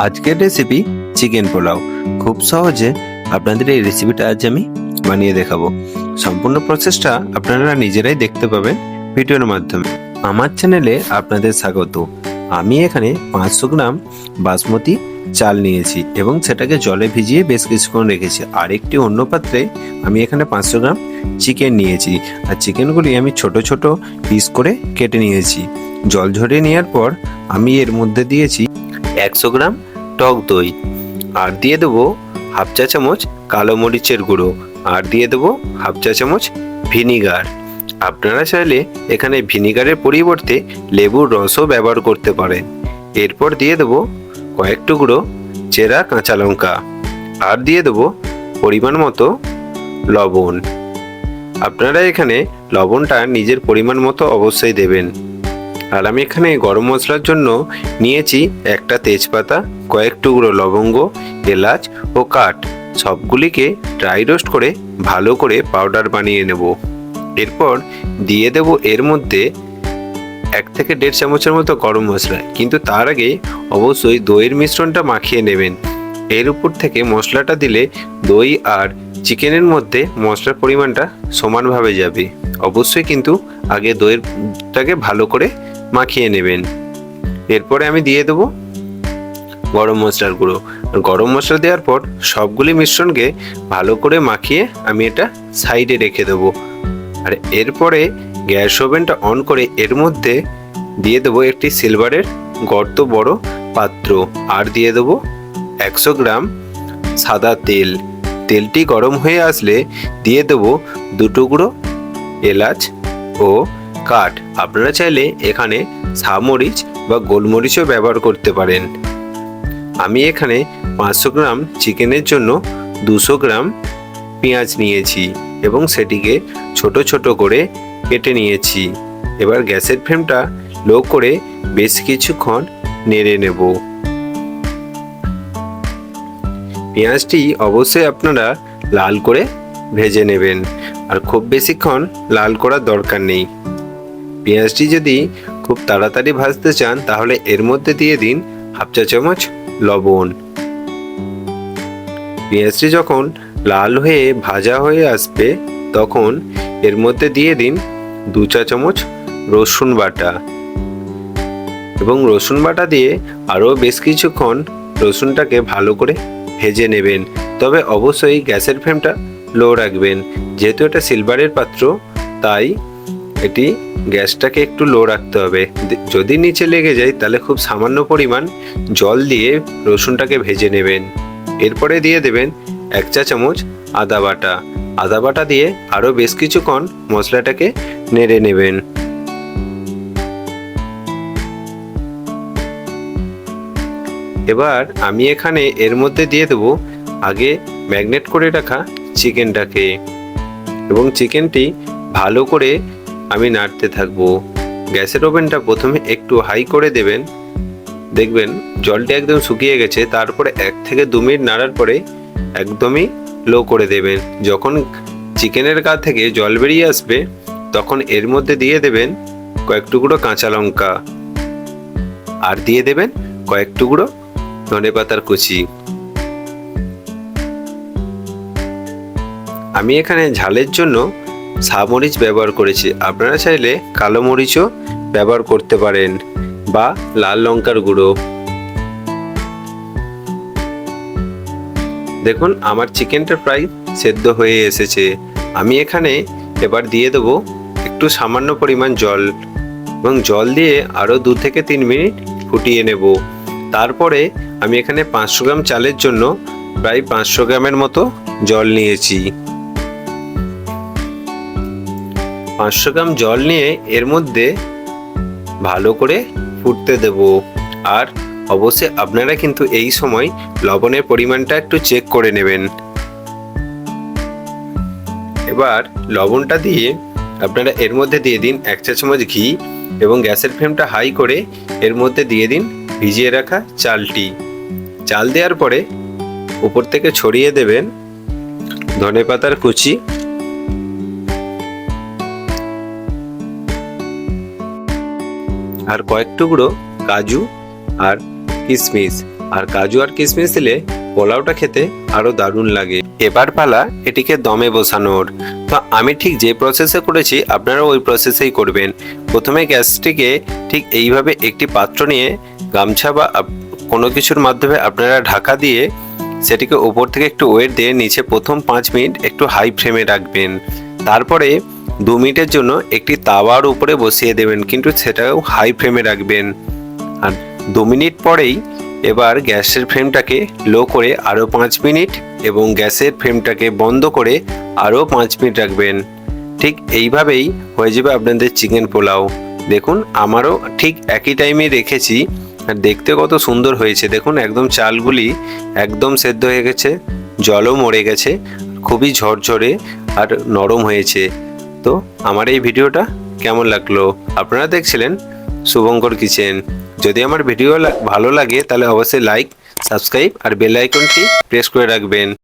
আজকের recipe chicken pulao. খুব সহজে আপনাদের এই রেসিপিটা আজ আমি বানিয়ে দেখাবো। সম্পূর্ণ প্রসেসটা আপনারা নিজেরাই দেখতে পাবেন ভিডিওর মাধ্যমে। আমার চ্যানেলে আপনাদের স্বাগত। আমি এখানে 500 গ্রাম বাসমতি চাল নিয়েছি এবং সেটাকে জলে ভিজিয়ে বেশ কিছুক্ষণ রেখেছি। আর একটি অন্য পাত্রে আমি এখানে 500 গ্রাম চিকেন নিয়েছি। আর চিকেনগুলি আমি ছোট ছোট পিস করে কেটে নিয়েছি। জল ঝরিয়ে নেওয়ার পর আমি এর মধ্যে দিয়েছি 100 গ্রাম টক দই, আর দিয়ে দেবো হাফ চা চামচ কালো মরিচের গুঁড়ো, আর দিয়ে দেবো হাফ চা চামচ ভিনিগার। আপনারা চাইলে এখানে ভিনিগারের পরিবর্তে লেবুর রসও ব্যবহার করতে পারেন। এরপর দিয়ে দেবো কয়েক টুকরো চেরা কাঁচা লঙ্কা, আর দিয়ে দেবো পরিমাণ মতো লবণ। আপনারা এখানে লবণটা নিজের পরিমাণ মতো অবশ্যই দেবেন। আর আমি এখানে গরম মশলার জন্য নিয়েছি একটা তেজপাতা, কয়েক টুকরো লবঙ্গ, এলাচ ও কাঠ। সবগুলিকে ড্রাই রোস্ট করে ভালো করে পাউডার বানিয়ে নেব। এরপর দিয়ে দেব এর মধ্যে 1 থেকে 1.5 চামচের মতো গরম মশলা, কিন্তু তার আগে অবশ্যই দইয়ের মিশ্রণটা মাখিয়ে নেবেন। এর উপর থেকে মশলাটা দিলে দই আর চিকেনের মধ্যে মশলার পরিমাণটা সমানভাবে যাবে। অবশ্যই কিন্তু আগে দইয়েরটাকে ভালো করে মাখিয়ে নেবেন। এরপরে আমি দিয়ে দেবো গরম মশলার গুঁড়ো। গরম মশলা দেওয়ার পর সবগুলি মিশ্রণকে ভালো করে মাখিয়ে আমি এটা সাইডে রেখে দেবো। আর এরপরে গ্যাস ওভেনটা অন করে এর মধ্যে দিয়ে দেবো একটি সিলভারের গর্ত বড় পাত্র, আর দিয়ে দেবো 100 গ্রাম সাদা তেল। তেলটি গরম হয়ে আসলে দিয়ে দেবো 2 টুকরো এলাচ ও কাঠ। আপনারা চাইলে এখানে সামরিচ বা গোলমরিচও ব্যবহার করতে পারেন। আমি এখানে 500 গ্রাম চিকেনের জন্য 200 গ্রাম পেঁয়াজ নিয়েছি এবং সেটিকে ছোট ছোট করে কেটে নিয়েছি। এবার গ্যাসের ফ্লেমটা লো করে বেশ কিছুক্ষণ নেড়ে নেব। পেঁয়াজটি অবশ্যই আপনারা লাল করে ভেজে নেবেন, আর খুব বেশিক্ষণ লাল করার দরকার নেই। পেঁয়াজটি যদি খুব তাড়াতাড়ি ভাজতে চান তাহলে এর মধ্যে দিয়ে দিন হাফ চা চামচ লবণ। পেঁয়াজটি যখন লাল হয়ে ভাজা হয়ে আসবে তখন এর মধ্যে দিয়ে দিন 2 চা চামচ রসুন বাটা, এবং রসুন বাটা দিয়ে আরও বেশ কিছুক্ষণ রসুনটাকে ভালো করে ভেজে নেবেন। তবে অবশ্যই গ্যাসের ফ্লেমটা লো রাখবেন, যেহেতু এটা সিলভারের পাত্র তাই এটি গ্যাসটাকে একটু লো রাখতে হবে। যদি নিচে লেগে যায় তাহলে খুব সামান্য পরিমাণ জল দিয়ে রসুনটাকে ভেজে নেবেন। এরপরে দিয়ে দেবেন 1 চা চামচ আদা বাটা। আদা বাটা দিয়ে আরও বেশ কিছুক্ষণ মশলাটাকে নেড়ে নেবেন। এবার আমি এখানে এর মধ্যে দিয়ে দেবো আগে ম্যারিনেট করে রাখা চিকেনটাকে, এবং চিকেনটি ভালো করে আমি নাড়তে থাকবো। গ্যাসের ওভেনটা প্রথমে একটু হাই করে দেবেন, দেখবেন জলটা একদম শুকিয়ে গেছে। তারপরে 1 থেকে 2 মিনিট নাড়ার পরে একদমই লো করে দেবেন। যখন চিকেনের গা থেকে জল বেরিয়ে আসবে তখন এর মধ্যে দিয়ে দেবেন কয়েক টুকরো কাঁচা লঙ্কা, আর দিয়ে দেবেন কয়েক টুকরো ধনেপাতার কুচি। আমি এখানে ঝালের জন্য সামরিচ ব্যবহার করেছি। আপনারা চাইলে কালো মরিচও ব্যবহার করতে পারেন বা লাল লঙ্কার গুঁড়ো। দেখুন আমার চিকেনটা প্রায় সেদ্ধ হয়ে এসেছে। আমি এখানে এবার দিয়ে দেবো একটু সামান্য পরিমাণ জল, এবং জল দিয়ে আরও 2 থেকে 3 মিনিট ফুটিয়ে নেব। তারপরে আমি এখানে 500 গ্রাম চালের জন্য প্রায় 500 গ্রামের মতো জল নিয়েছি। 500 গ্রাম জল নিয়ে এর মধ্যে ভালো করে ফুটতে দেব। আর অবশ্যই আপনারা কিন্তু এই সময় লবণের পরিমাণটা একটু চেক করে নেবেন। এবার লবণটা দিয়ে আপনারা এর মধ্যে দিয়ে দিন 1 চা চামচ ঘি, এবং গ্যাসের ফ্লেমটা হাই করে এর মধ্যে দিয়ে দিন ভিজিয়ে রাখা চালটি। চাল দেওয়ার পরে উপর থেকে ছড়িয়ে দেবেন ধনেপাতার কুচি, আর কয়েক টুকরো কাজু আর কিশমিশ। আর কাজু আর কিশমিশ দিলে পোলাওটা খেতে আরো দারুণ লাগে। এবার পালা এটিকে দমে বসানোর। তো আমি ঠিক যে প্রসেসে করেছি আপনারা ওই প্রসেসেই করবেন। প্রথমে গ্যাসটিকে ঠিক এইভাবে একটি পাত্র নিয়ে গামছা বা কোনো কিছুর মাধ্যমে আপনারা ঢাকা দিয়ে সেটিকে উপর থেকে একটু ওয়েট দিয়ে নিচে প্রথম 5 মিনিট একটু হাই ফ্লেমে রাখবেন। তারপরে 2 মিনিটের জন্য একটি তাওয়ার উপরে বসিয়ে দেবেন, কিন্তু সেটাও হাই ফ্লেমে রাখবেন। আর 2 মিনিট পরেই এবার গ্যাসের ফ্লেমটাকে লো করে আরও 5 মিনিট এবং গ্যাসের ফ্লেমটাকে বন্ধ করে আরও 5 মিনিট রাখবেন। ঠিক এইভাবেই হয়ে যাবে আপনাদের চিকেন পোলাও। দেখুন আমারও ঠিক একই টাইমে রেখেছি আর দেখতে কত সুন্দর হয়েছে। দেখুন একদম চালগুলি একদম সেদ্ধ হয়ে গেছে, জলও মরে গেছে, খুবই ঝরঝরে আর নরম হয়েছে। তো আমার এই ভিডিওটা কেমন লাগলো? আপনারা দেখছিলেন শুভঙ্কর কিচেন। যদি আমার ভিডিও ভালো লাগে তাহলে অবশ্যই লাইক, সাবস্ক্রাইব আর বেল আইকনটি প্রেস করে রাখবেন।